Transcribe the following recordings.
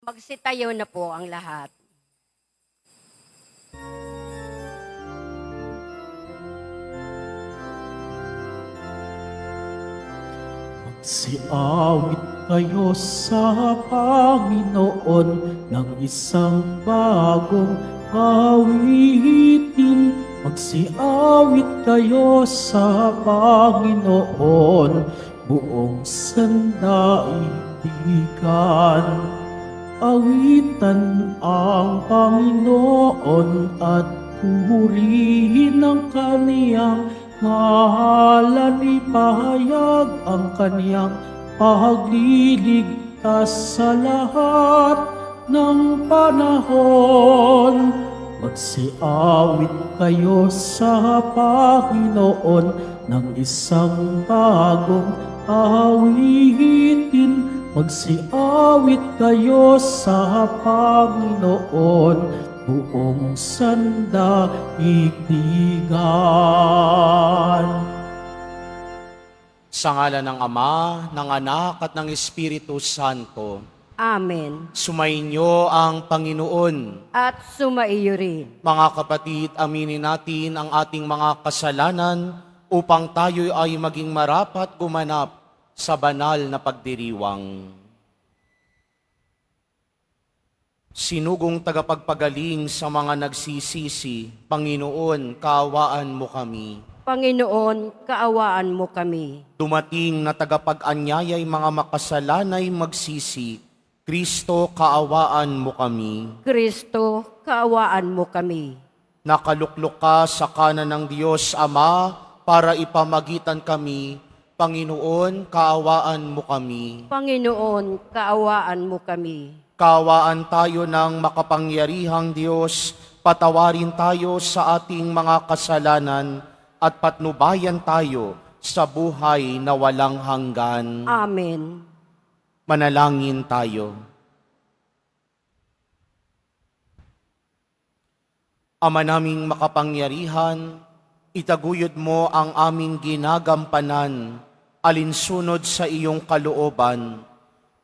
Magsitayo na po ang lahat. Magsiawit kayo sa Panginoon ng isang bagong awitin. Magsiawit kayo sa Panginoon, buong sandaigdigan. Awitan ang Panginoon at purihin ang kaniyang ngalan. Ipahayag ang kaniyang pagliligtas sa lahat ng panahon. Magsiawit kayo sa Panginoon ng isang bagong awitin. Magsiawit kayo sa Panginoon, buong sandaigdigan. Sa ngalan ng Ama, ng Anak at ng Espiritu Santo, Amen. sumainyo ang Panginoon. At sumaiyo rin. Mga kapatid, aminin natin ang ating mga kasalanan upang tayo ay maging marapat gumanap sa banal na pagdiriwang. Sinugong tagapagpagaling sa mga nagsisisi, Panginoon, kaawaan mo kami. Panginoon, kaawaan mo kami. Dumating na tagapag-anyaya'y mga makasalanay magsisi, Kristo, kaawaan mo kami. Kristo, kaawaan mo kami. Nakaluklok ka sa kanan ng Diyos Ama para ipamagitan kami. Panginoon, kaawaan mo kami. Panginoon, kaawaan mo kami. Kaawaan tayo ng makapangyarihang Diyos, patawarin tayo sa ating mga kasalanan at patnubayan tayo sa buhay na walang hanggan. Amen. Manalangin tayo. Ama naming makapangyarihan, itaguyod mo ang aming ginagampanan, alinsunod sa iyong kalooban,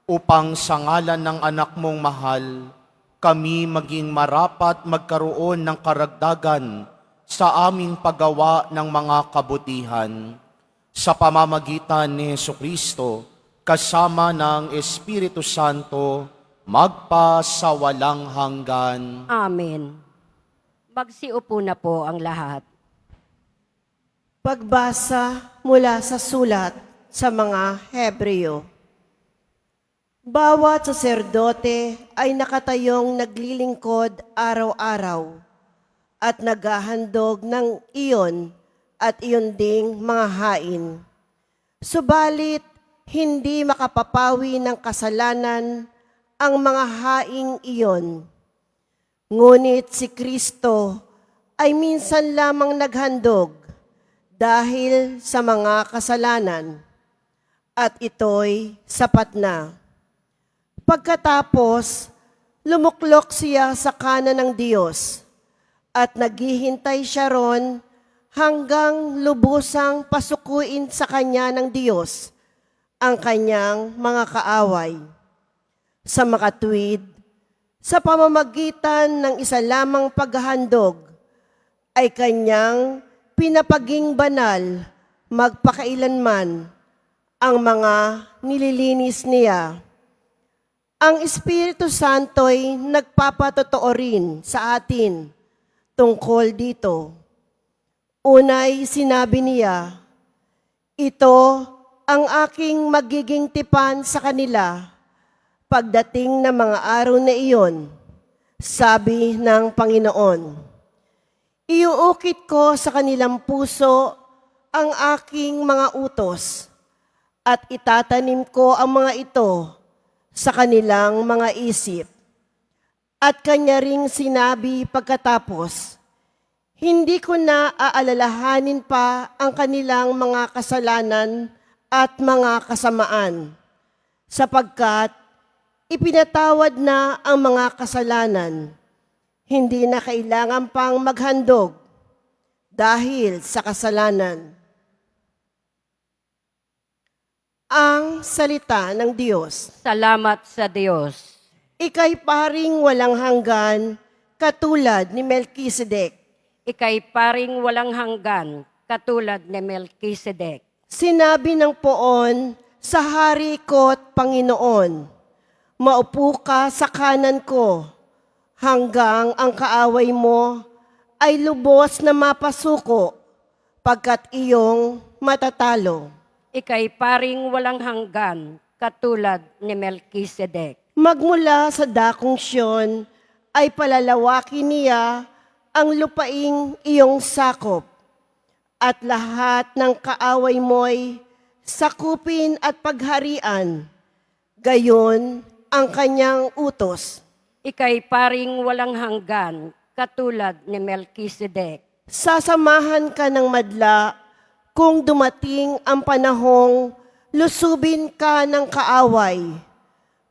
upang sa ngalan ng anak mong mahal, kami maging marapat magkaroon ng karagdagan sa aming paggawa ng mga kabutihan. Sa pamamagitan ni Jesucristo, kasama ng Espiritu Santo, magpa sa walang hanggan. Amen. Magsiupo na po ang lahat. Pagbasa mula sa sulat sa mga Hebreo. Bawat saserdote ay nakatayong naglilingkod araw-araw at naghahandog ng iyon at iyon ding mga hain. Subalit, hindi makapapawi ng kasalanan ang mga haing iyon. Ngunit si Kristo ay minsan lamang naghandog dahil sa mga kasalanan, at ito'y sapat na. Pagkatapos, lumuklok siya sa kanan ng Diyos at naghihintay siya ron hanggang lubusang pasukuin sa kanya ng Diyos ang kanyang mga kaaway. Sa makatuwid, sa pamamagitan ng isa lamang paghahandog, ay kanyang pinapaging banal magpakailanman ang mga nililinis niya. Ang Espiritu Santo'y nagpapatotoo rin sa atin tungkol dito. Unay sinabi niya, ito ang aking magiging tipan sa kanila pagdating ng mga araw na iyon, sabi ng Panginoon. Iuukit ko sa kanilang puso ang aking mga utos at itatanim ko ang mga ito sa kanilang mga isip. At kanya ring sinabi pagkatapos, hindi ko na aalalahanin pa ang kanilang mga kasalanan at mga kasamaan, sapagkat ipinatawad na ang mga kasalanan. Hindi na kailangan pang maghandog dahil sa kasalanan. Ang salita ng Diyos. Salamat sa Diyos. Ika'y paring walang hanggan, katulad ni Melchizedek. Ika'y paring walang hanggan, katulad ni Melchizedek. Sinabi ng poon sa hari ko't Panginoon, maupo ka sa kanan ko, hanggang ang kaaway mo ay lubos na mapasuko, pagkat iyong matatalo. Ika'y paring walang hanggan, katulad ni Melchizedek. Magmula sa dakong Siyon ay palalawakin niya ang lupaing iyong sakop, at lahat ng kaaway mo'y sakupin at pagharian, gayon ang kanyang utos. Ika'y paring walang hanggan, katulad ni Melchizedek. Sasamahan ka ng madla kung dumating ang panahong lusubin ka ng kaaway.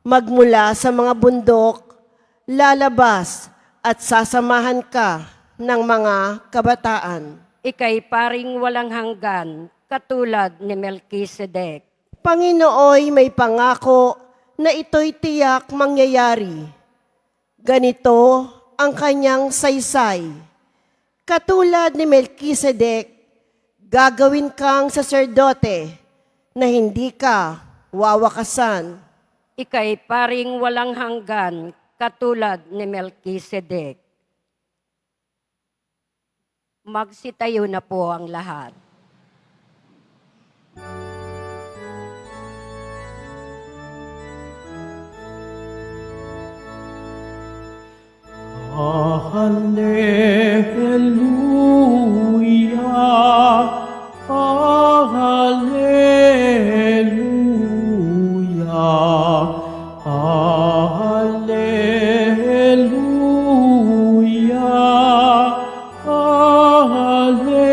Magmula sa mga bundok, lalabas at sasamahan ka ng mga kabataan. Ika'y paring walang hanggan, katulad ni Melchizedek. Panginooy may pangako na ito'y tiyak mangyayari. Ganito ang kanyang saysay. Katulad ni Melchizedek, gagawin kang saserdote na hindi ka wawakasan. Ika'y paring walang hanggan, katulad ni Melchizedek. Magsitayo na po ang lahat. Hallelujah, Hallelujah, Hallelujah, Hallelujah.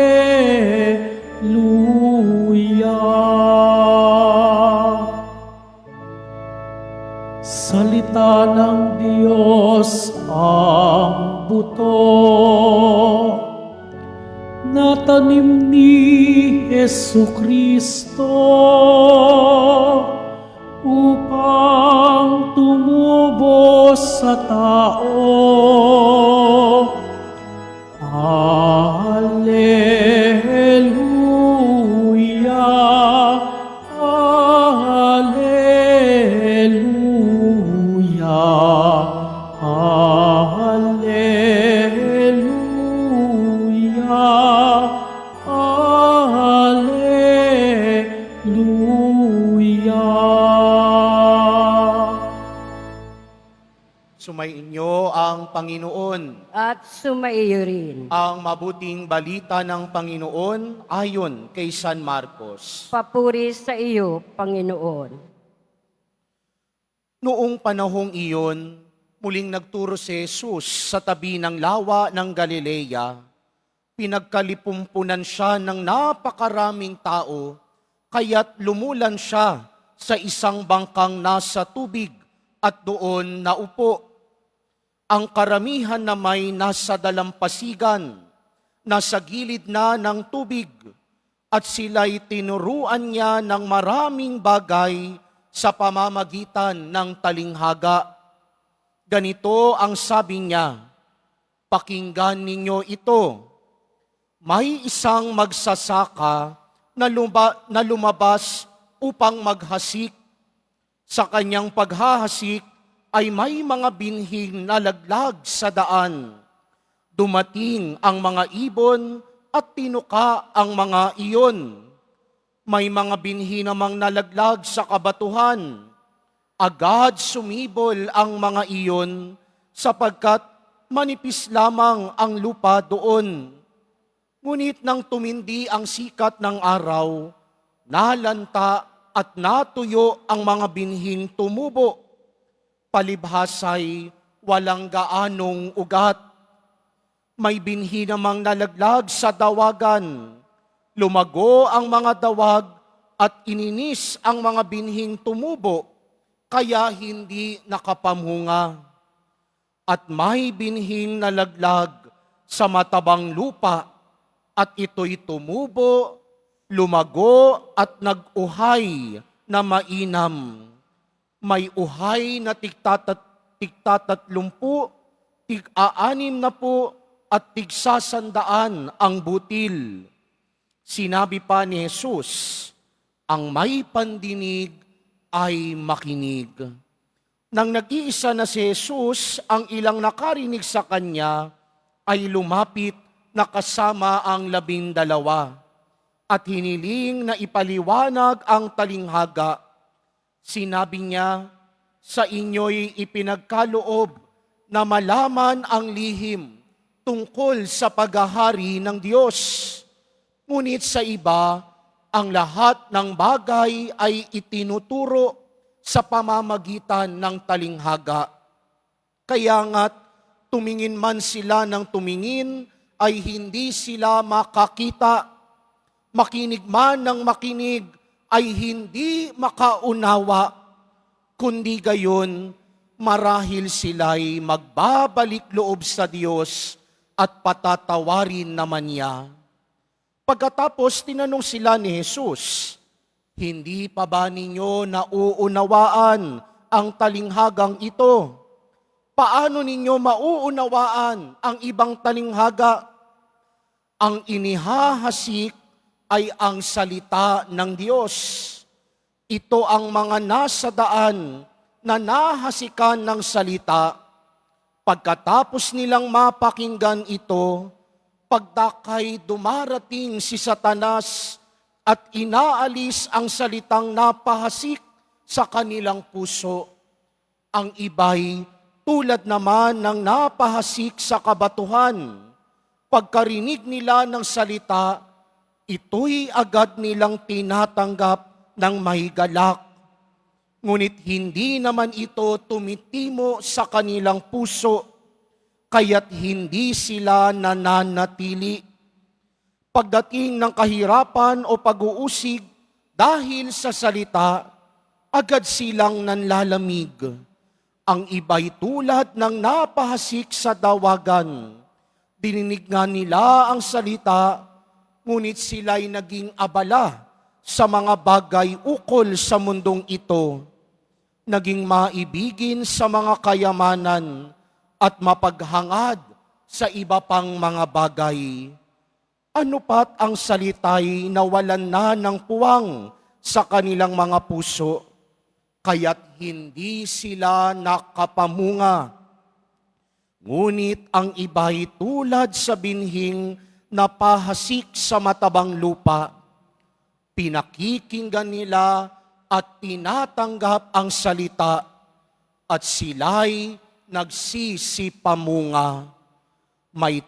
Salita ng Diyos ang buto na tanim ni Jesucristo upang tumubo sa tao. Hallelujah, Hallelujah, Hallelujah, Hallelujah. Sumainyo ang Panginoon. At sumaiyo rin. Ang mabuting balita ng Panginoon ayon kay San Marcos. Papuri sa iyo, Panginoon. Noong panahong iyon, muling nagturo si Jesus sa tabi ng lawa ng Galilea. Pinagkalipumpunan siya ng napakaraming tao, kaya't lumulan siya sa isang bangkang nasa tubig at doon naupo. Ang karamihan na may nasa dalampasigan, nasa gilid na ng tubig, at sila'y tinuruan niya ng maraming bagay sa pamamagitan ng talinghaga. Ganito ang sabi niya, pakinggan ninyo ito. May isang magsasaka na lumabas upang maghasik. Sa kanyang paghahasik ay may mga binhing nalaglag sa daan. Dumating ang mga ibon at tinuka ang mga iyon. May mga binhi namang nalaglag sa kabatuhan. Agad sumibol ang mga iyon sapagkat manipis lamang ang lupa doon. Ngunit nang tumindi ang sikat ng araw, nalanta at natuyo ang mga binhing tumubo. Palibhasay walang gaanong ugat. May binhi namang nalaglag sa dawagan. Lumago ang mga dawag at ininis ang mga binhing tumubo, kaya hindi nakapamunga. At may binhing nalaglag sa matabang lupa, at ito'y tumubo, lumago at nag-uhay na mainam. May uhay na tig-tatlumpu, tig-aanim na po, at tig-sasandaan ang butil. Sinabi pa ni Jesus, ang may pandinig ay makinig. Nang nag-iisa na si Jesus, ang ilang nakarinig sa kanya ay lumapit na kasama ang 12 at hiniling na ipaliwanag ang talinghaga. Sinabi niya, sa inyo'y ipinagkaloob na malaman ang lihim tungkol sa paghahari ng Diyos. Ngunit sa iba, ang lahat ng bagay ay itinuturo sa pamamagitan ng talinghaga. Kaya nga't tumingin man sila ng tumingin, ay hindi sila makakita. Makinig man ng makinig, ay hindi makaunawa. Kundi gayon, marahil sila'y magbabalik loob sa Diyos at patatawarin naman niya. Pagkatapos tinanong sila ni Jesus, hindi pa ba ninyo nauunawaan ang talinghagang ito? Paano ninyo mauunawaan ang ibang talinghaga? Ang inihahasik ay ang salita ng Diyos. Ito ang mga nasa daan na nahasikan ng salita. Pagkatapos nilang mapakinggan ito, pagdakay dumarating si Satanas at inaalis ang salitang napahasik sa kanilang puso. Ang iba'y tulad naman ng napahasik sa kabatuhan. Pagkarinig nila ng salita, ito'y agad nilang tinatanggap ng may galak. Ngunit hindi naman ito tumitimo sa kanilang puso, kaya't hindi sila nananatili. Pagdating ng kahirapan o pag-uusig dahil sa salita, agad silang nanlalamig. Ang iba'y tulad ng napahasik sa dawagan. Dininig nga nila ang salita, ngunit sila'y naging abala sa mga bagay ukol sa mundong ito. Naging maibigin sa mga kayamanan at mapaghangad sa iba pang mga bagay. Ano pat ang salita'y nawalan na ng puwang sa kanilang mga puso, kaya't hindi sila nakapamunga. Ngunit ang iba'y tulad sa binhing napahasik sa matabang lupa. Pinakikinggan nila at tinatanggap ang salita at sila'y nagsisipamunga. May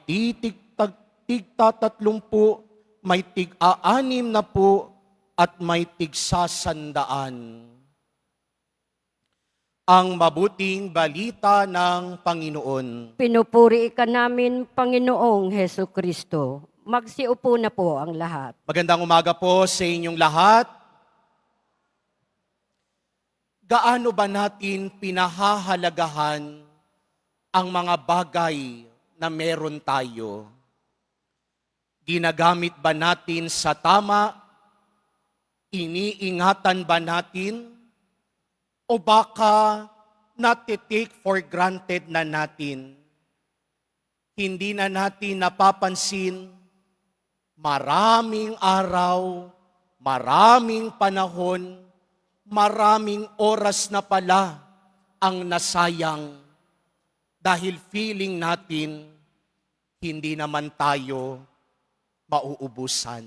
tig-tatlumpu, may tig-aanim na po, at may tig-sasandaan. Ang mabuting balita ng Panginoon. Pinupuri ka namin, Panginoong Heso Kristo. Magsiupo na po ang lahat. Magandang umaga po sa inyong lahat. Gaano ba natin pinahahalagahan ang mga bagay na meron tayo? Ginagamit ba natin sa tama? Iniingatan ba natin? O baka natitake for granted na natin? Hindi na natin napapansin, maraming araw, maraming panahon, maraming oras na pala ang nasayang dahil feeling natin hindi naman tayo mauubusan.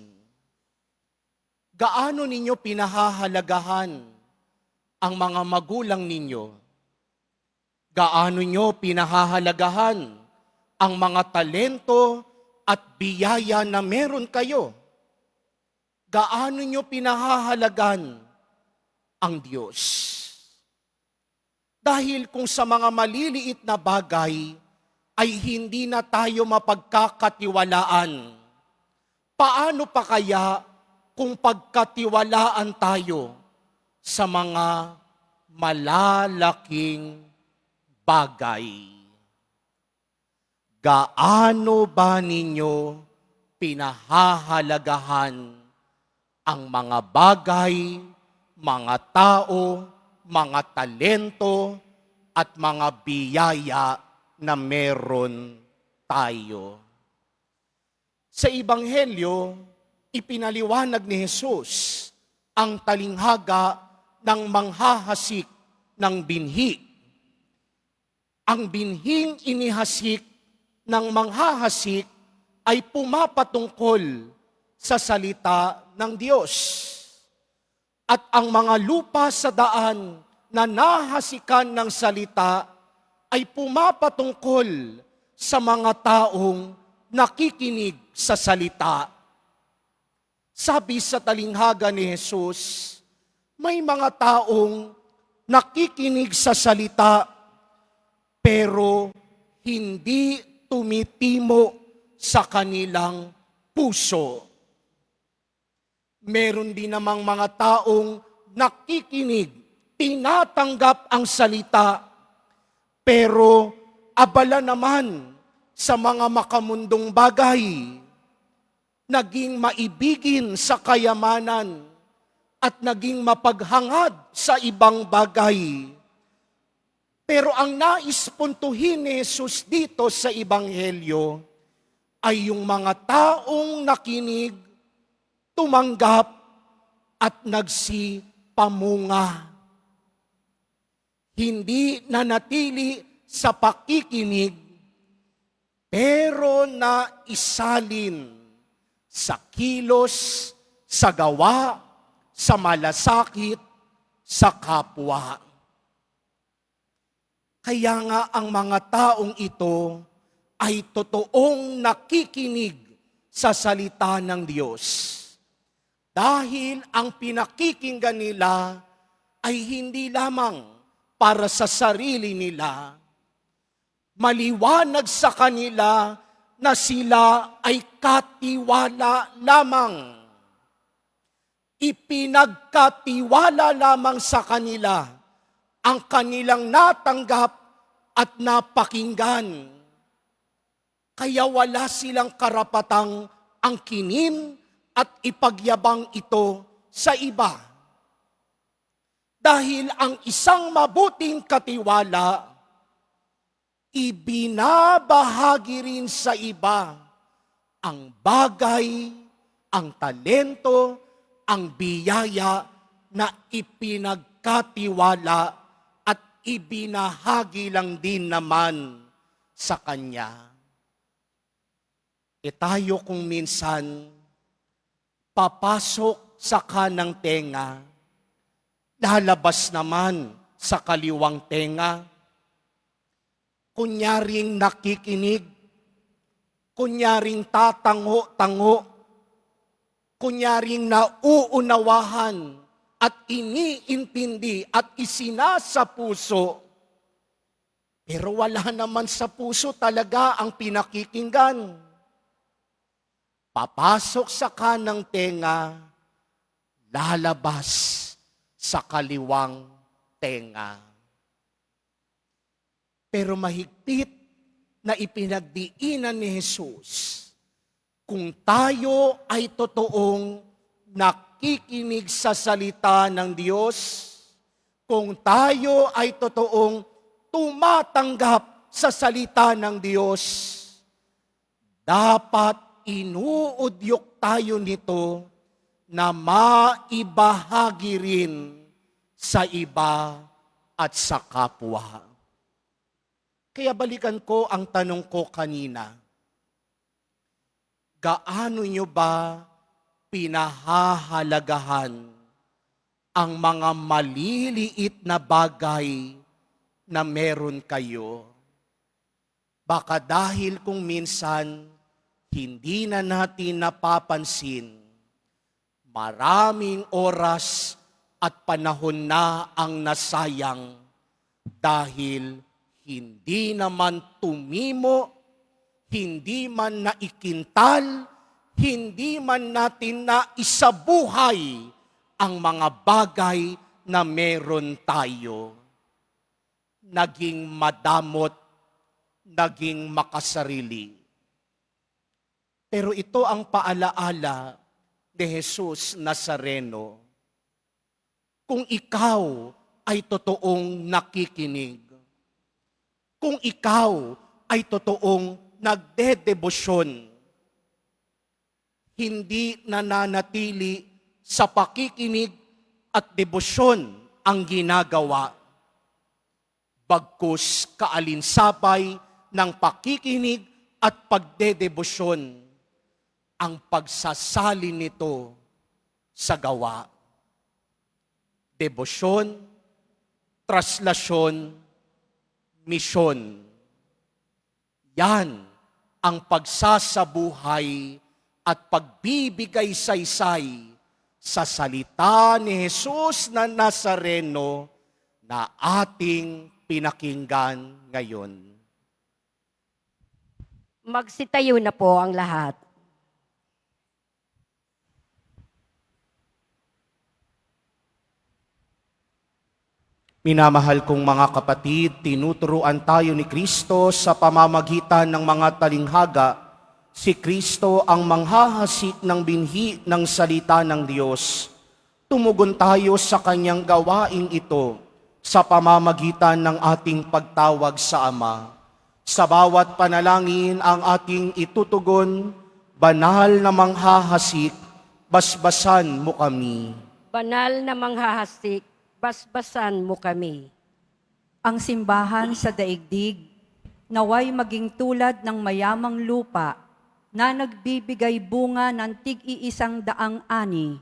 Gaano ninyo pinahahalagahan ang mga magulang ninyo? Gaano nyo pinahahalagahan ang mga talento at biyaya na meron kayo? Gaano nyo pinahahalagahan ang Diyos? Dahil kung sa mga maliliit na bagay ay hindi na tayo mapagkakatiwalaan, paano pa kaya kung pagkatiwalaan tayo sa mga malalaking bagay? Gaano ba ninyo pinahahalagahan ang mga bagay, mga tao, mga talento, at mga biyaya na meron tayo. Sa Ebanghelyo, ipinaliwanag ni Jesus ang talinghaga ng manghahasik ng binhi. Ang binhing inihasik ng manghahasik ay pumapatungkol sa salita ng Diyos. At ang mga lupa sa daan na nahasikan ng salita ay pumapatungkol sa mga taong nakikinig sa salita. Sabi sa talinghaga ni Jesus, may mga taong nakikinig sa salita pero hindi tumitimo sa kanilang puso. Meron din namang mga taong nakikinig, tinatanggap ang salita, pero abala naman sa mga makamundong bagay, naging maibigin sa kayamanan, at naging mapaghangad sa ibang bagay. Pero ang nais puntuhin ni Jesus dito sa Ebanghelyo ay yung mga taong nakinig, tumanggap, at nagsipamunga. Hindi nanatili sa pakikinig, pero naisalin sa kilos, sa gawa, sa malasakit, sa kapwa. Kaya nga ang mga taong ito ay totoong nakikinig sa salita ng Diyos. Dahil ang pinakikinggan nila ay hindi lamang para sa sarili nila. Maliwanag sa kanila na sila ay katiwala lamang. Ipinagkatiwala lamang sa kanila ang kanilang natanggap at napakinggan. Kaya wala silang karapatang angkinin at ipagyabang ito sa iba. Dahil ang isang mabuting katiwala, ibinabahagi rin sa iba ang bagay, ang talento, ang biyaya na ipinagkatiwala at ibinahagi lang din naman sa Kanya. Tayo kung minsan papasok sa kanang tenga, lalabas naman sa kaliwang tenga. Kunyaring nakikinig, kunyaring tatango-tango, kunyaring nauunawahan at iniintindi at isinasa puso. Pero wala naman sa puso talaga ang pinakikinggan. Papasok sa kanang tenga, lalabas sa kaliwang tenga. Pero mahigpit na ipinagdiinan ni Jesus, kung tayo ay totoong nakikinig sa salita ng Diyos, kung tayo ay totoong tumatanggap sa salita ng Diyos, dapat inuudyok tayo nito na maibahagi rin sa iba at sa kapwa. Kaya balikan ko ang tanong ko kanina. Gaano nyo ba pinahahalagahan ang mga maliliit na bagay na meron kayo? Baka dahil kung minsan hindi na natin napapansin, maraming oras at panahon na ang nasayang dahil hindi naman tumimo, hindi man naikintal, hindi man natin na isabuhay ang mga bagay na meron tayo. Naging madamot, naging makasarili. Pero ito ang paalaala ni Jesus Nazareno. Kung ikaw ay totoong nakikinig, kung ikaw ay totoong nagdedebosyon, hindi nananatili sa pakikinig at debosyon ang ginagawa, bagkus kaalinsabay ng pakikinig at pagdedebosyon ang pagsasalin nito sa gawa. Debosyon, traslasyon, misyon. Yan ang pagsasabuhay at pagbibigay saysay sa salita ni Jesus na Nazareno na ating pinakinggan ngayon. Magsitayo na po ang lahat. Minamahal kong mga kapatid, tinuturuan tayo ni Kristo sa pamamagitan ng mga talinghaga. Si Kristo ang manghahasik ng binhi ng salita ng Diyos. Tumugon tayo sa kanyang gawaing ito sa pamamagitan ng ating pagtawag sa Ama. Sa bawat panalangin ang ating itutugon, banal na manghahasik, basbasan mo kami. Banal na manghahasik, basbasan mo kami. Ang simbahan sa daigdig, naway maging tulad ng mayamang lupa na nagbibigay bunga ng tig-iisang daang ani.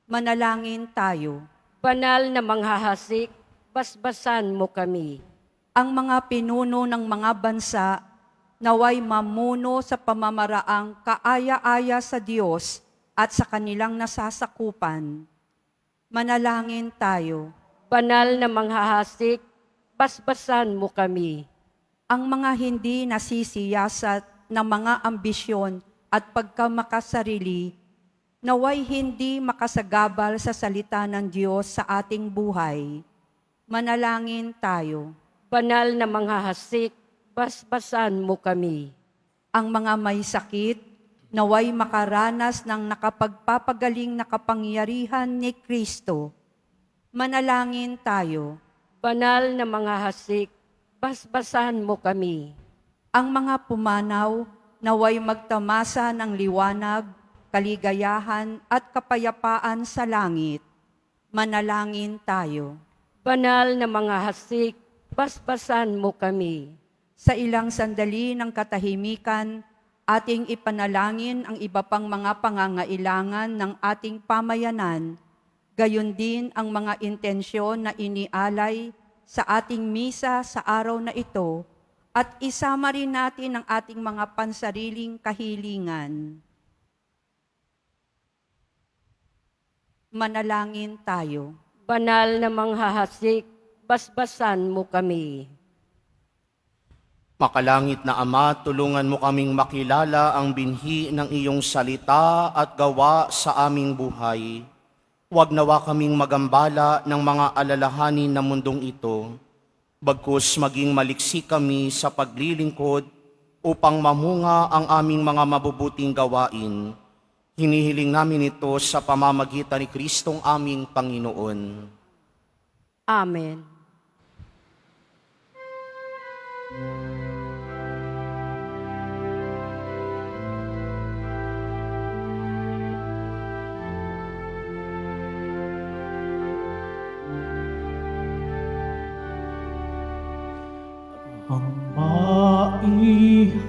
Manalangin tayo. Banal na manghahasik, basbasan mo kami. Ang mga pinuno ng mga bansa, naway mamuno sa pamamaraang kaaya-aya sa Diyos at sa kanilang nasasakupan. Manalangin tayo. Banal na manghahasik, basbasan mo kami. Ang mga hindi nasisiyasat ng mga ambisyon at pagkamakasarili, naway hindi makasagabal sa salita ng Diyos sa ating buhay. Manalangin tayo. Banal na manghahasik, basbasan mo kami. Ang mga may sakit, naway makaranas ng nakapagpapagaling na kapangyarihan ni Kristo. Manalangin tayo. Banal na manghahasik, basbasan mo kami. Ang mga pumanaw, naway magtamasa ng liwanag, kaligayahan at kapayapaan sa langit. Manalangin tayo. Banal na manghahasik, basbasan mo kami. Sa ilang sandali ng katahimikan, ating ipanalangin ang iba pang mga pangangailangan ng ating pamayanan, gayon din ang mga intensyon na inialay sa ating misa sa araw na ito, at isama rin natin ang ating mga pansariling kahilingan. Manalangin tayo. Banal na manghahasik, basbasan mo kami. Makalangit na Ama, tulungan mo kaming makilala ang binhi ng iyong salita at gawa sa aming buhay. Huwag nawa kaming magambala ng mga alalahanin ng mundong ito, bagkus maging maliksi kami sa paglilingkod upang mamunga ang aming mga mabubuting gawain. Hinihiling namin ito sa pamamagitan ni Kristong aming Panginoon. Amen. Ang maihandog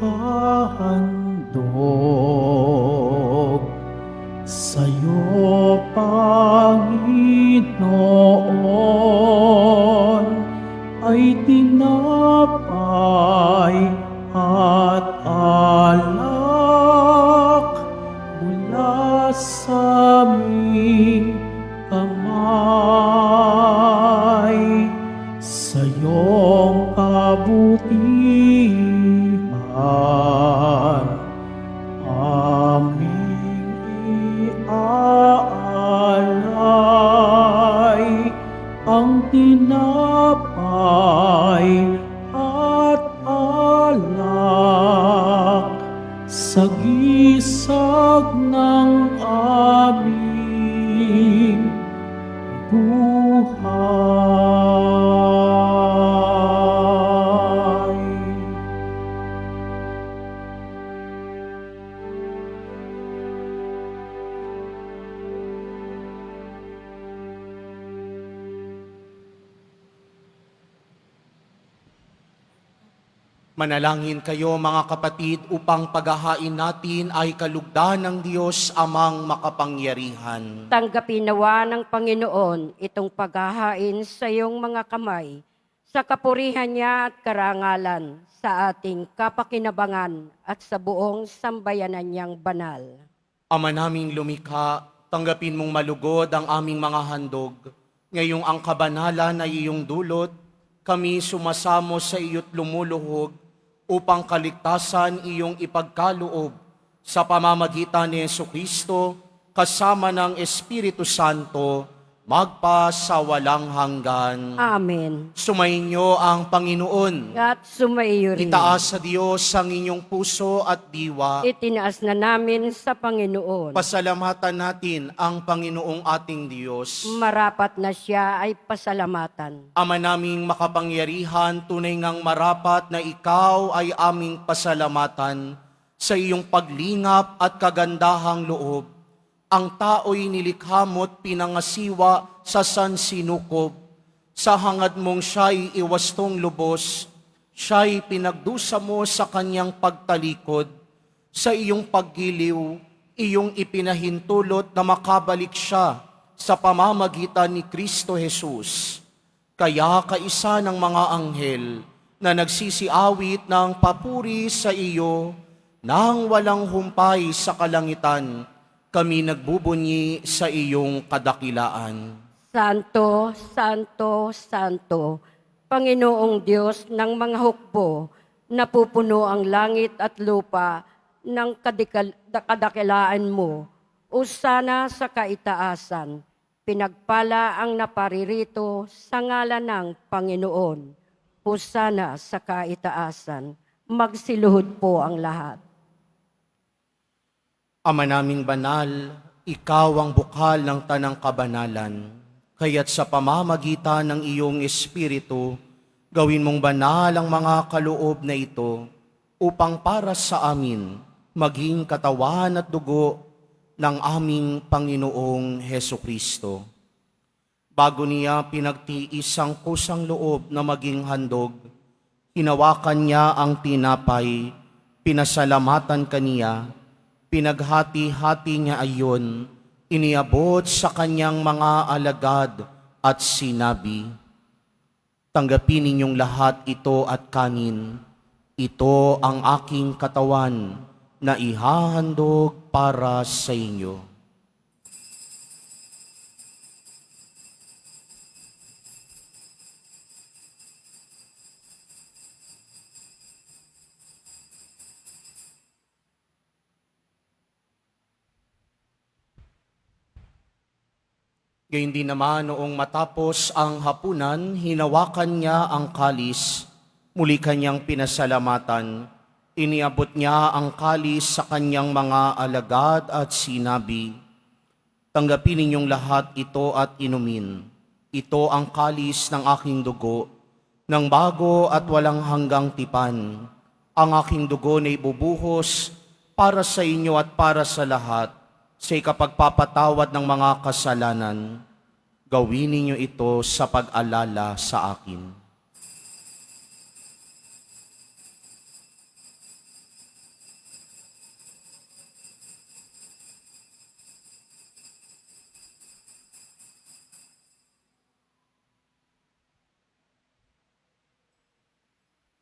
sa'yo, Panginoon, ay tinapay at alak mula sa aming kamay. Sa iyong kabutihan, aming iaalay ang tinapay at alak sa gisag ng aming buhay. Manalangin kayo mga kapatid upang paghahain natin ay kalugdan ng Diyos amang makapangyarihan. Tanggapin nawa ng Panginoon itong paghahain sa iyong mga kamay, sa kapurihan niya at karangalan, sa ating kapakinabangan at sa buong sambayanan niyang banal. Ama naming lumikha, tanggapin mong malugod ang aming mga handog. Ngayong ang kabanalan ay iyong dulot, kami sumasamo sa iyo't lumuluhog upang kaligtasan iyong ipagkaloob sa pamamagitan ni Jesucristo kasama ng Espiritu Santo magpa sa walang hanggan. Amen. Sumainyo ang Panginoon. At sumaiyo rin. Itaas sa Diyos ang inyong puso at diwa. Itinaas na namin sa Panginoon. Pasalamatan natin ang Panginoong ating Diyos. Marapat na siya ay pasalamatan. Ama naming makapangyarihan, tunay ngang marapat na ikaw ay aming pasalamatan sa iyong paglingap at kagandahang loob. Ang tao'y nilikha mo't pinangasiwa sa sansinukob. Sa hangad mong siya'y iwastong lubos, siya'y pinagdusa mo sa kanyang pagtalikod. Sa iyong paggiliw, iyong ipinahintulot na makabalik siya sa pamamagitan ni Kristo Jesus. Kaya kaisa ng mga anghel na nagsisiawit ng papuri sa iyo, nang walang humpay sa kalangitan, kami nagbubunyi sa iyong kadakilaan. Santo, Santo, Santo, Panginoong Diyos ng mga hukbo, napupuno ang langit at lupa ng kadakilaan mo. Usana sa kaitaasan, pinagpala ang naparirito sa ngalan ng Panginoon. Usana sa kaitaasan, magsiluhod po ang lahat. Ama naming banal, ikaw ang bukal ng tanang kabanalan. Kaya't sa pamamagitan ng iyong Espiritu, gawin mong banal ang mga kaloob na ito upang para sa amin maging katawan at dugo ng aming Panginoong Hesukristo. Bago niya pinagtiis ang kusang loob na maging handog, hinawakan niya ang tinapay, pinasalamatan kaniya, pinaghati-hati niya ayon, iniabot sa kanyang mga alagad at sinabi, tanggapin ninyong lahat ito at kanin. Ito ang aking katawan na ihahandog para sa inyo. Gayun din naman noong matapos ang hapunan, hinawakan niya ang kalis, muli kanyang pinasalamatan, iniabot niya ang kalis sa kanyang mga alagad at sinabi, tanggapin ninyong lahat ito at inumin. Ito ang kalis ng aking dugo, ng bago at walang hanggang tipan. Ang aking dugo na ibubuhos para sa inyo at para sa lahat, sa ikapagpapatawad ng mga kasalanan. Gawin ninyo ito sa pag-alala sa akin.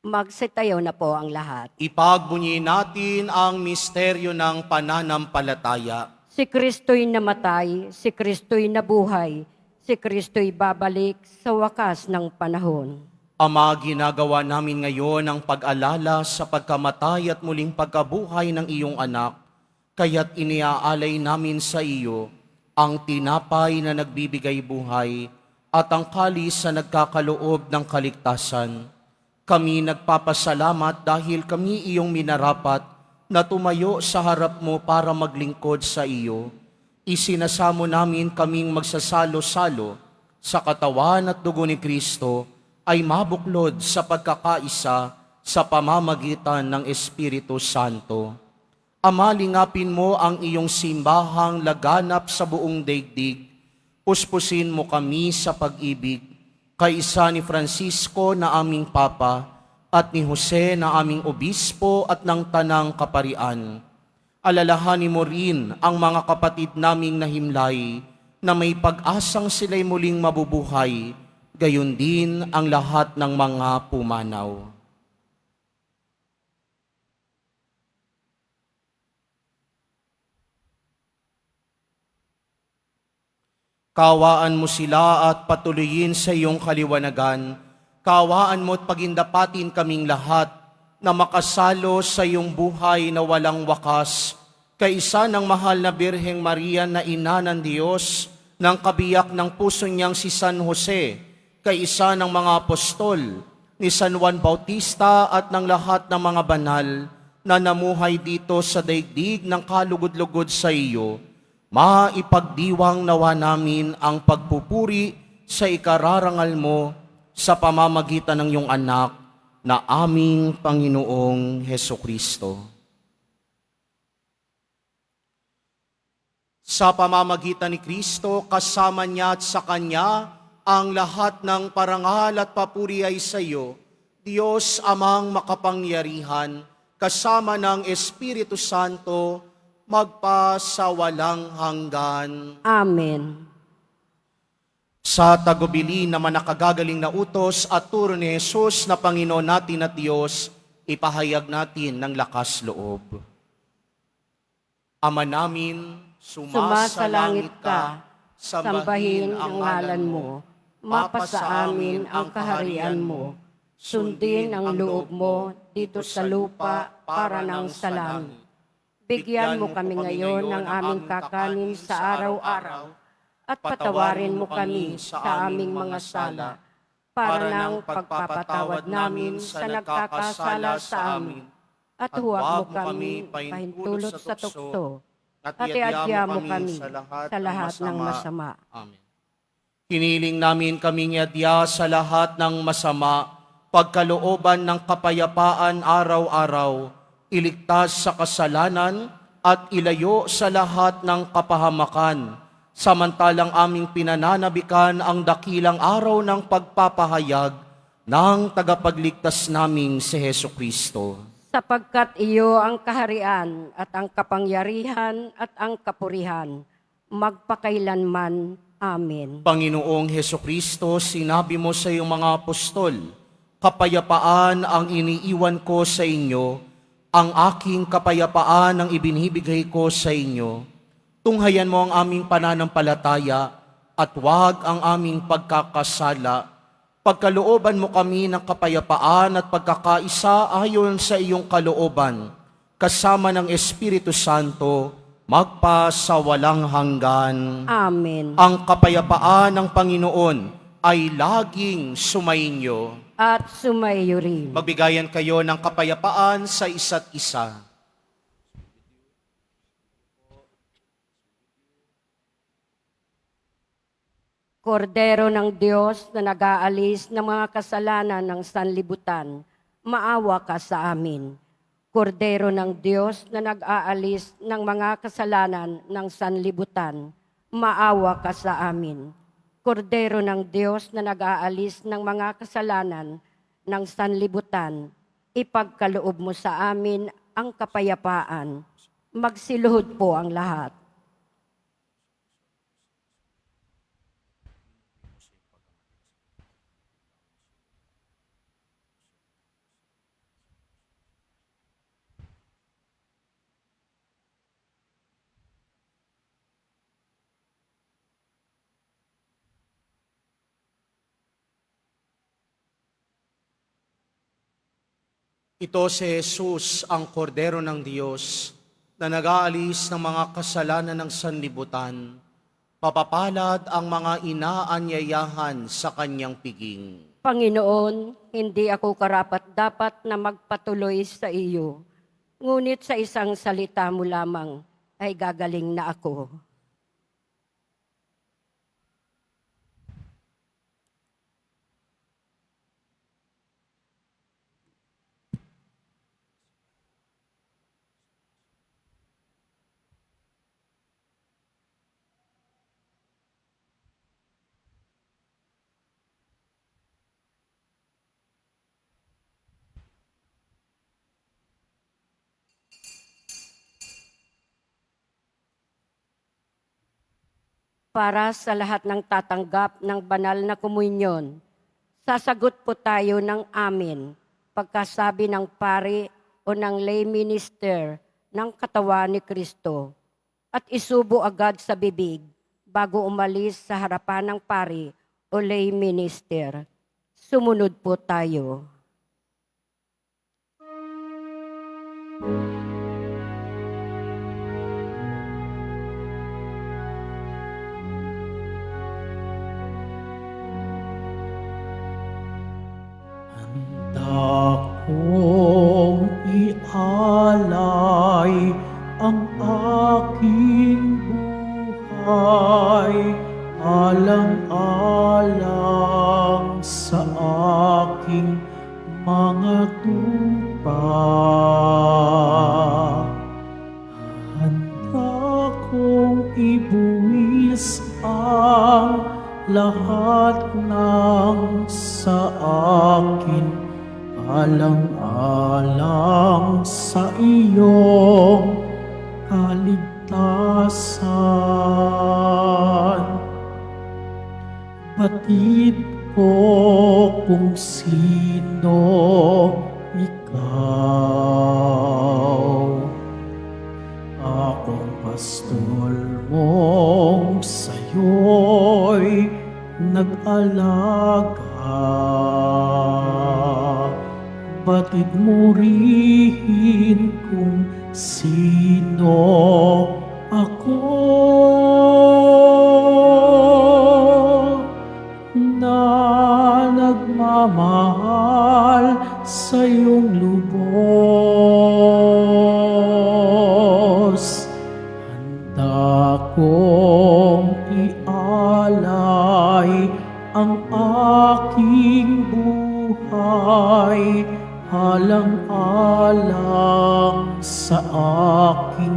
Magsitayo na po ang lahat. Ipagbunyi natin ang misteryo ng pananampalataya. Si Kristo'y namatay, si Kristo'y nabuhay, si Kristo'y babalik sa wakas ng panahon. Ama, ginagawa namin ngayon ang pag-alala sa pagkamatay at muling pagkabuhay ng iyong anak, kaya't iniaalay namin sa iyo ang tinapay na nagbibigay buhay at ang kalis na nagkakaloob ng kaligtasan. Kami nagpapasalamat dahil kami iyong minarapat na tumayo sa harap mo para maglingkod sa iyo. Isinasamo namin kaming magsasalo-salo sa katawan at dugo ni Kristo ay mabuklod sa pagkakaisa sa pamamagitan ng Espiritu Santo. Ama, lingapin mo ang iyong simbahang laganap sa buong daigdig. Puspusin mo kami sa pag-ibig. Kaisa ni Francisco na aming Papa, at ni Jose na aming obispo at ng tanang kaparian. Alalahanin mo rin ang mga kapatid naming nahimlay na may pag-asang sila'y muling mabubuhay, gayon din ang lahat ng mga pumanaw. Kawaan mo sila at patuloyin sa iyong kaliwanagan. Kawaan mo at pagindapatin kaming lahat na makasalo sa iyong buhay na walang wakas, kaisa ng mahal na Birheng Maria na ina ng Diyos, ng kabiyak ng puso niyang si San Jose, kaisa ng mga apostol, ni San Juan Bautista at ng lahat ng mga banal na namuhay dito sa daigdig ng kalugod-lugod sa iyo, maipagdiwang nawa namin ang pagpupuri sa ikararangal mo sa pamamagitan ng iyong anak na aming Panginoong Hesukristo. Sa pamamagitan ni Kristo, kasama niya at sa Kanya, ang lahat ng parangal at papuri ay sa iyo, Diyos Amang makapangyarihan, kasama ng Espiritu Santo, magpasawalang hanggan. Amen. Sa tagubili naman nakagagaling na utos at turo ni Jesus na Panginoon natin at Diyos, ipahayag natin ng lakas loob. Ama namin, sumasalangit ka, sambahin ang ngalan mo, mapasa amin ang kaharian mo, sundin ang loob mo dito sa lupa para ng sa langit. Bigyan mo kami ngayon ng aming kakanin sa araw-araw at patawarin mo kami sa aming mga sala para ng pagpapatawad namin sa nagkakasala sa amin. At huwag mo kami pahintulot sa tukso at iadya mo kami sa lahat ng masama. Amen. Hiniling namin kaming iadya sa lahat ng masama, pagkalooban ng kapayapaan araw-araw, iligtas sa kasalanan at ilayo sa lahat ng kapahamakan, samantalang aming pinananabikan ang dakilang araw ng pagpapahayag ng tagapagligtas naming si Hesukristo. Sapagkat iyo ang kaharian at ang kapangyarihan at ang kapurihan, magpakailanman. Amen. Panginoong Hesukristo, sinabi mo sa iyong mga apostol, kapayapaan ang iniiwan ko sa inyo, ang aking kapayapaan ang ibinibigay ko sa inyo. Tunghayan mo ang aming pananampalataya at huwag ang aming pagkakasala. Pagkalooban mo kami ng kapayapaan at pagkakaisa ayon sa iyong kalooban, kasama ng Espiritu Santo, magpasawalang hanggan. Amen. Ang kapayapaan ng Panginoon ay laging sumainyo. At sumayo rin. Magbigayan kayo ng kapayapaan sa isa't isa. Kordero ng Diyos na nag-aalis ng mga kasalanan ng sanlibutan, maawa ka sa amin. Kordero ng Diyos na nag-aalis ng mga kasalanan ng sanlibutan, maawa ka sa amin. Kordero ng Diyos na nag-aalis ng mga kasalanan ng sanlibutan, ipagkaloob mo sa amin ang kapayapaan. Magsiluhod po ang lahat. Ito si Jesus, ang Kordero ng Diyos, na nag-aalis ng mga kasalanan ng sanlibutan. Papapalad ang mga inaanyayahan sa kanyang piging. Panginoon, hindi ako karapat-dapat na magpatuloy sa iyo. Ngunit sa isang salita mo lamang ay gagaling na ako. para sa lahat ng tatanggap ng banal na komunyon. Sasagot po tayo ng amin pagkasabi ng pari o ng lay minister ng katawan ni Kristo at isubo agad sa bibig bago umalis sa harapan ng pari o lay minister. Sumunod po tayo. Handa kong ialay ang aking buhay, alang-alang sa aking mga tupa. Handa kong ibuwis ang lahat ng sa akin, alang-alang sa iyong kaligtasan. Batid ko kung sino ikaw, akong pastol mong sa'yo'y nag-alaga. Batid mo rin kung sino ako, na nagmamahal sa iyong lubos. Handa kong ialay ang aking buhay, alang-alang sa aking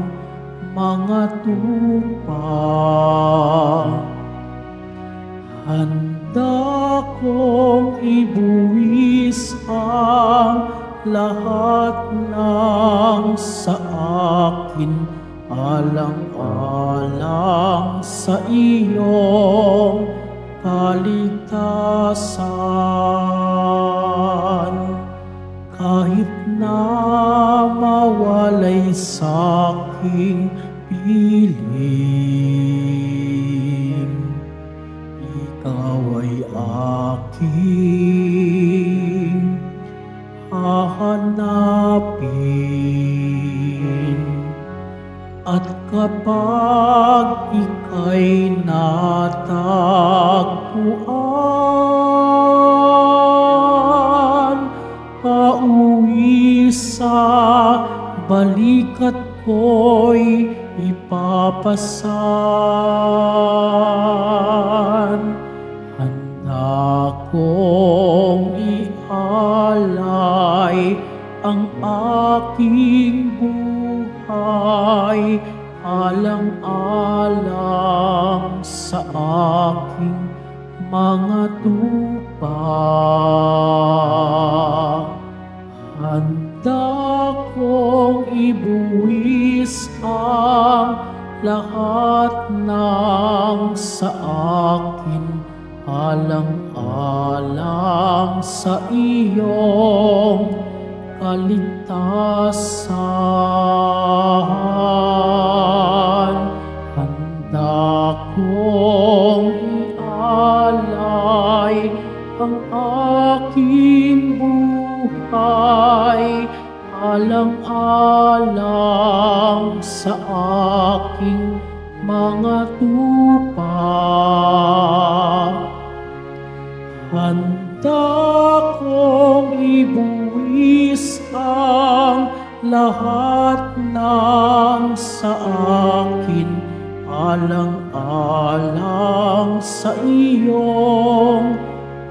mga tupa. Handa kong ibuwis ang lahat ng sa akin, alang-alang sa iyong kaligtasan. Kahit na mawalay sa aking piling, ikaw ay aking hahanapin. At kapag ika'y natagpuan, pauwi sa balikat ko'y ipapasan. Handa kong ialay ang aking buhay, alang-alang sa aking mga tupa. Handa kong ibuwis ang lahat ng sa akin, alang-alang sa iyong kaligtasan. Handa kong ialay ang aking buhay, alang-alang sa aking mga tupa. Handa kong ibuwis ang lahat ng sa akin, alang-alang sa iyong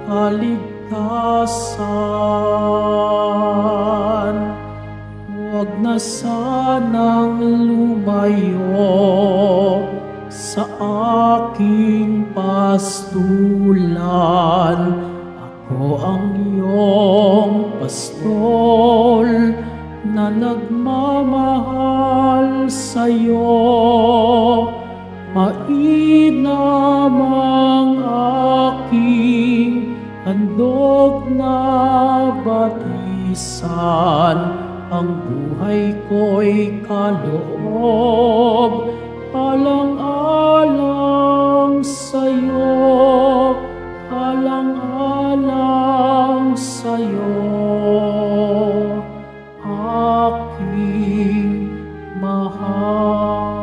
kaligtasan. Huwag na sanang lumayo sa aking pastulan. Ako ang iyong pastol na nagmamahal sa'yo. Mainam lamang aking handog na batisan, ang buhay ko'y kaloob, alang-alang sa'yo, alang-alang sa'yo, aking mahal.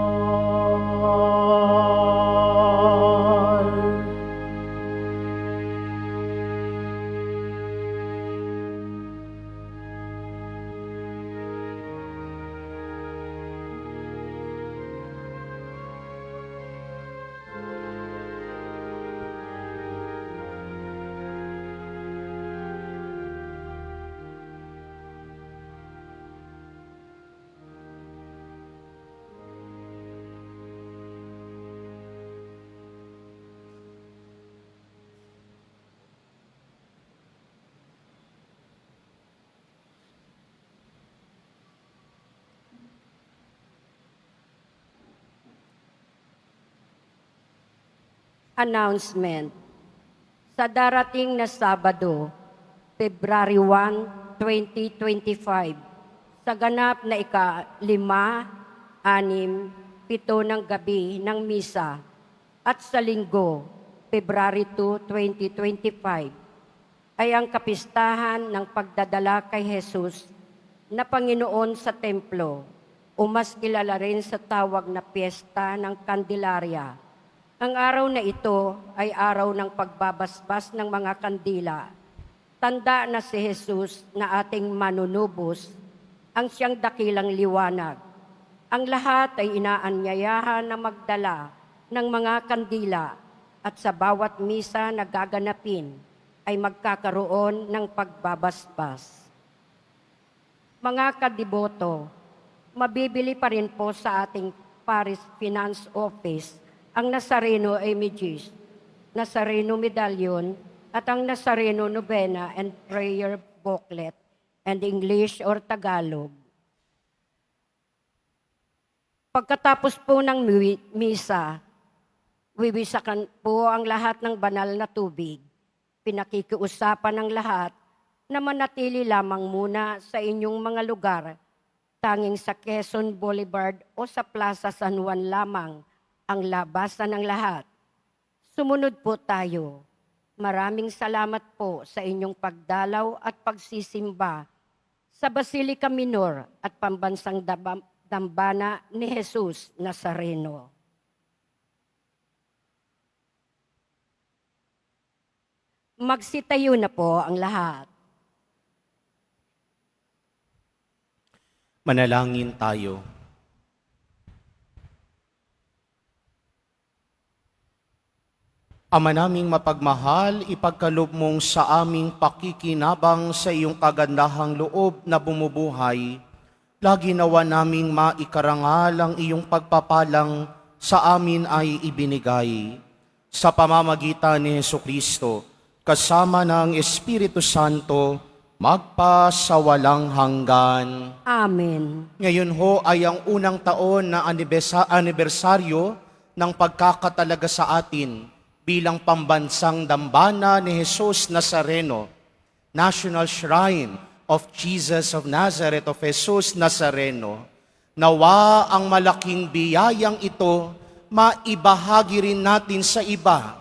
Announcement. Sa darating na Sabado, February 1, 2025, sa ganap na ika-5, 6, 7 ng gabi ng misa at sa linggo, February 2, 2025, ay ang kapistahan ng pagdadala kay Jesus na Panginoon sa templo o mas kilala rin sa tawag na Piyesta ng Candelaria. Ang araw na ito ay araw ng pagbabasbas ng mga kandila. Tanda na si Jesus na ating manunubos, ang siyang dakilang liwanag. Ang lahat ay inaanyayahan na magdala ng mga kandila at sa bawat misa na gaganapin ay magkakaroon ng pagbabasbas. Mga kadiboto, mabibili pa rin po sa ating Paris Finance Office ang Nazareno Images, Nazareno Medallion, at ang Nazareno Novena and Prayer Booklet, and English or Tagalog. Pagkatapos po ng misa, wiwisakan po ang lahat ng banal na tubig. Pinakikiusapan ng lahat na manatili lamang muna sa inyong mga lugar, tanging sa Quezon Boulevard o sa Plaza San Juan lamang ang labasan ng lahat. Sumunod po tayo. Maraming salamat po sa inyong pagdalaw at pagsisimba sa Basilica Minor at Pambansang Dambana ni Jesus Nazareno. Magsitayo na po ang lahat. Manalangin tayo. Ama naming mapagmahal, ipagkaloob mong sa aming pakikinabang sa iyong kagandahang loob na bumubuhay, lagi nawa naming maikarangal ang iyong pagpapalang sa amin ay ibinigay. Sa pamamagitan ni Jesucristo, kasama ng Espiritu Santo, magpasawalang hanggan. Amen. Ngayon ho ay ang unang taon na anibersaryo ng pagkakatalaga sa atin bilang pambansang dambana ni Jesus Nazareno, National Shrine of Jesus of Nazareth of Jesus Nazareno. Nawa ang malaking biyayang ito maibahagi rin natin sa iba,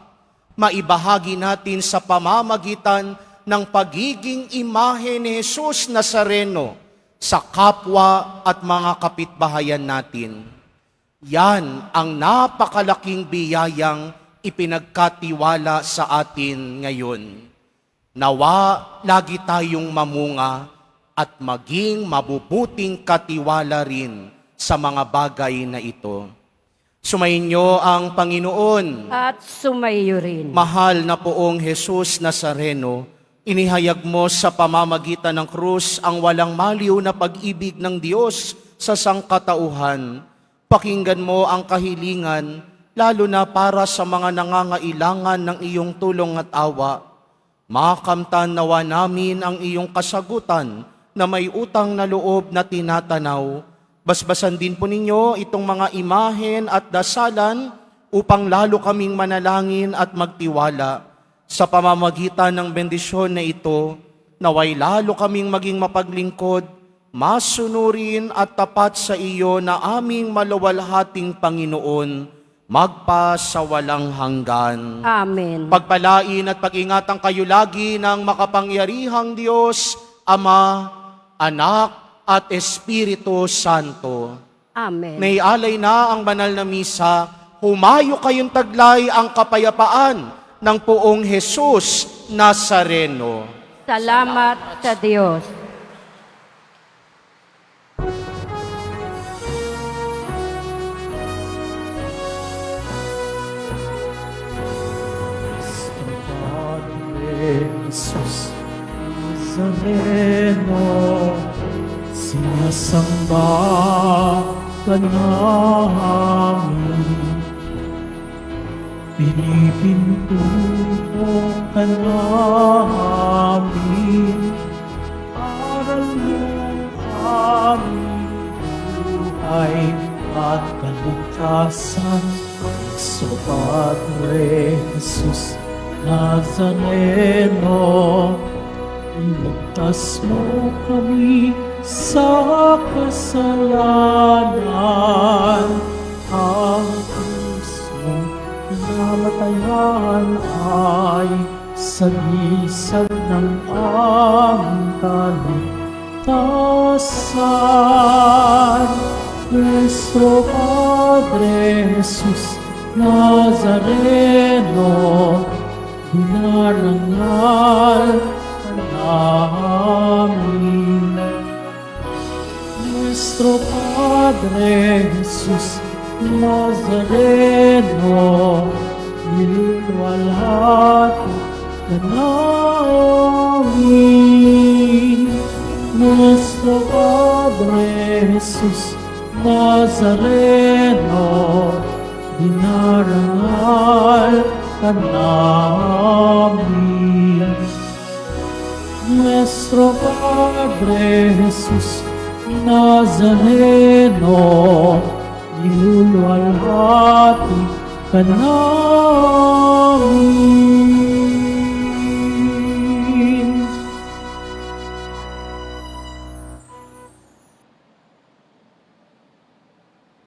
maibahagi natin sa pamamagitan ng pagiging imahe ni Jesus Nazareno sa kapwa at mga kapitbahayan natin. Yan ang napakalaking biyayang ipinagkatiwala sa atin ngayon. Nawa lagi tayong mamunga at maging mabubuting katiwala rin sa mga bagay na ito. Sumayin niyo ang Panginoon. At sumayo rin. Mahal na poong Jesus Nazareno, inihayag mo sa pamamagitan ng krus ang walang maliw na pag-ibig ng Diyos sa sangkatauhan. Pakinggan mo ang kahilingan, lalo na para sa mga nangangailangan ng iyong tulong at awa. Makamtan nawa namin ang iyong kasagutan na may utang na loob na tinatanaw. Basbasan din po ninyo itong mga imahen at dasalan upang lalo kaming manalangin at magtiwala sa pamamagitan ng bendisyon na ito, naway lalo kaming maging mapaglingkod, masunurin at tapat sa iyo na aming maluwalhating Panginoon, magpa sa walang hanggan. Amen. Pagpalain at pag-ingatan kayo lagi ng makapangyarihang Diyos, Ama, Anak, at Espiritu Santo. Amen. May alay na ang banal na misa, humayo kayong taglay ang kapayapaan ng poong Jesus Nazareno. Salamat sa Diyos. Padre Jesus Nazareno, sinasamba ka namin, pinipintuho ka namin, aral mo aming buhay at kaligtasan. So Padre Jesus Nazareno, iligtas mo kami sa kasalanan. Ang puso namatayan ay sagisag ng aming kaligtasan. Nuestro Padre Jesus Nazareno, dinarangal ka namin. Nuestro Padre Jesus Nazareno, niluwalhati ka namin. Nuestro Padre Jesus Nazareno, dinarangal ka namin. Nuestro Padre Jesus Nazareno, niluluwalhati ka namin.